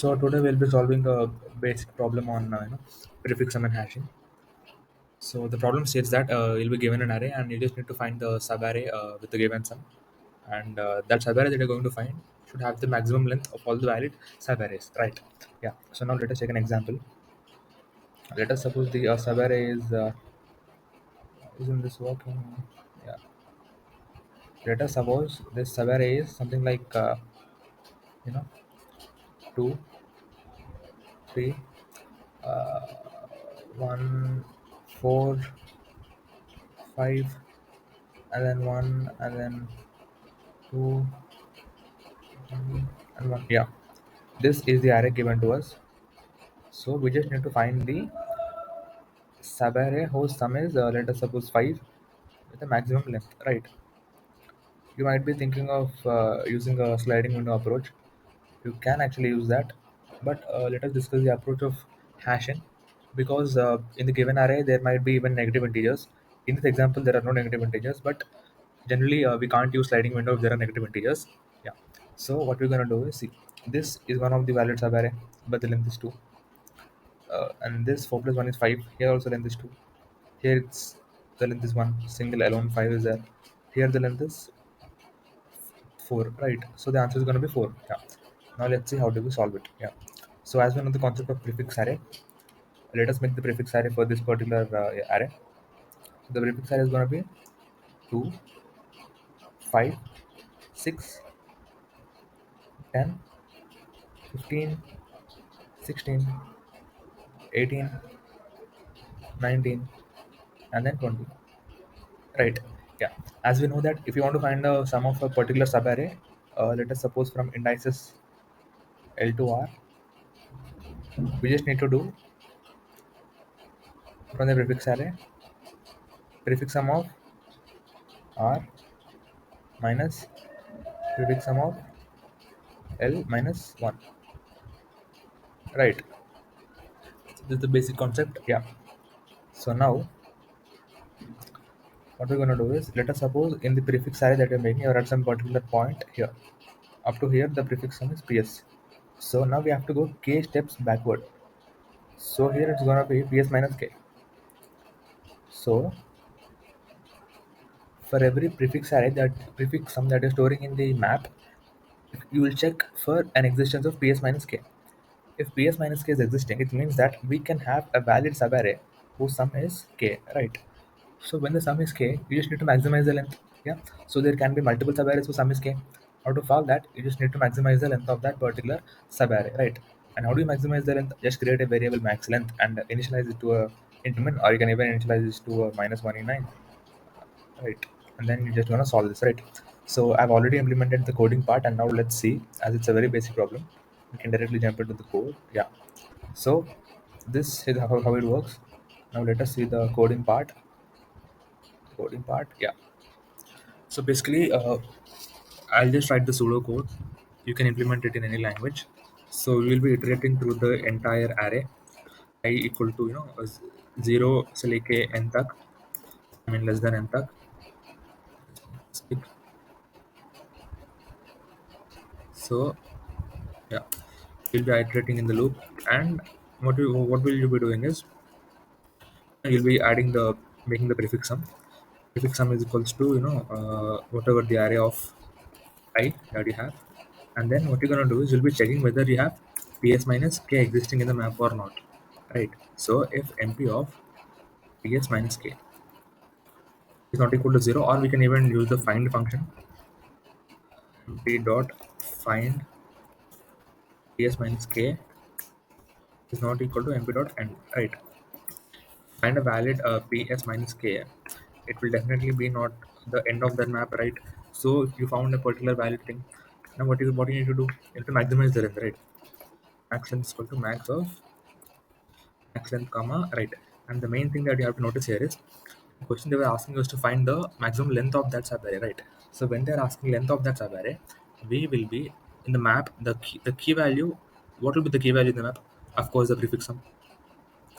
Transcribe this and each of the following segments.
So today we'll be solving a basic problem on prefix sum and hashing. So the problem states that you'll be given an array and you just need to find the subarray with the given sum, and that subarray that you're going to find should have the maximum length of all the valid subarrays, right? Yeah. So now let us take an example. Let us suppose the subarray isn't this working? Yeah. Let us suppose this subarray is something like you know 2, 3, 1, 4, 5, and then 1, and then 2, and 1. Yeah, this is the array given to us. So we just need to find the subarray whose sum is, let us suppose 5 with the maximum length, right? You might be thinking of using a sliding window approach. You can actually use that, but let us discuss the approach of hashing, because in the given array there might be even negative integers. In this example there are no negative integers, but generally we can't use sliding window if there are negative integers. Yeah. So what we're going to do is, see, this is one of the valid subarray, but the length is 2, and this 4 plus 1 is 5. Here also length is 2. Here it's the length is 1, single alone 5 is there. Here the length is 4, right? So the answer is going to be 4. Yeah. Now let's see how do we solve it. Yeah. So as we know the concept of prefix array, let us make the prefix array for this particular array. The prefix array is going to be 2, 5, 6, 10, 15, 16, 18, 19, and then 20. Right. Yeah. As we know that if you want to find the sum of a particular subarray, let us suppose from indices L to R, we just need to do from the prefix array prefix sum of R minus prefix sum of L minus 1. Right. This is the basic concept. Yeah. So now what we're going to do is, let us suppose in the prefix array that you're making, you're at some particular point here. Up to here the prefix sum is PS. So now we have to go k steps backward. So here it's going to be PS minus k. So for every prefix array, that prefix sum that is storing in the map, you will check for an existence of PS minus k. If PS minus k is existing, it means that we can have a valid subarray whose sum is k, right? So when the sum is k, you just need to maximize the length. Yeah. So there can be multiple subarrays whose sum is k. Out of all that, you just need to maximize the length of that particular subarray, right? And how do you maximize the length? Just create a variable max length and initialize it to a increment, or you can even initialize this to a minus 1 in 9, right? And then you're just gonna solve this, right? So I've already implemented the coding part, and now let's see, as it's a very basic problem, we can directly jump into the code. Yeah. So this is how it works. Now let us see the coding part. Yeah. So basically, I'll just write the pseudo code. You can implement it in any language. So we will be iterating through the entire array, I equal to 0 से लेके n तक, I mean less than n तक. So yeah, we'll be iterating in the loop, and what will you be doing is, you'll be adding the making the prefix sum. Prefix sum is equals to whatever the array of I that you have, and then what you're gonna do is, you'll be checking whether you have PS minus k existing in the map or not, right? So if MP of PS minus k is not equal to 0, or we can even use the find function, MP dot find PS minus k is not equal to MP dot end, right? Find a valid PS minus k, it will definitely be not the end of that map, right? So if you found a particular valid thing, now what you need to do, you have to maximize the length, right? Max length is equal to max length comma, right? And the main thing that you have to notice here is, the question they were asking us to find the maximum length of that subarray, right? So when they're asking length of that subarray, we will be in the map, the key value. What will be the key value in the map? Of course the prefix sum,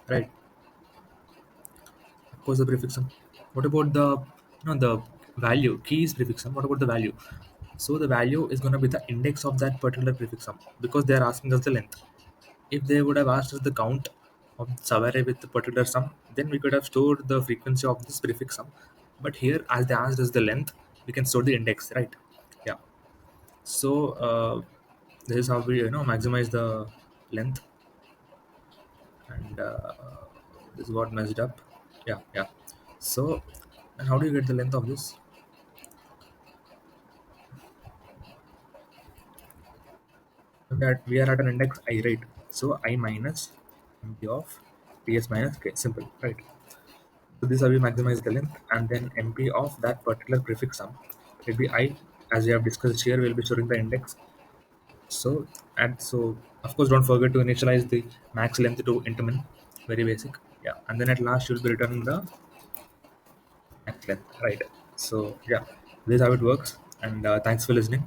right? Of course the prefix sum. What about the the value? Key is prefix sum. What about the value? So the value is going to be the index of that particular prefix sum, because they are asking us the length. If they would have asked us the count of subarray with the particular sum, then we could have stored the frequency of this prefix sum. But here, as they asked us the length, we can store the index, right? Yeah. So this is how we maximize the length, and this is what messed up. Yeah, yeah. So, and how do you get the length of this? That we are at an index I, right? So I minus mp of ts minus k, simple, right? So this is how we maximize the length, and then mp of that particular prefix sum will be I, as we have discussed here. We'll be storing the index. So, and so of course don't forget to initialize the max length to int min, very basic. Yeah, and then at last you'll be returning the max length, right? So yeah, this is how it works. And thanks for listening.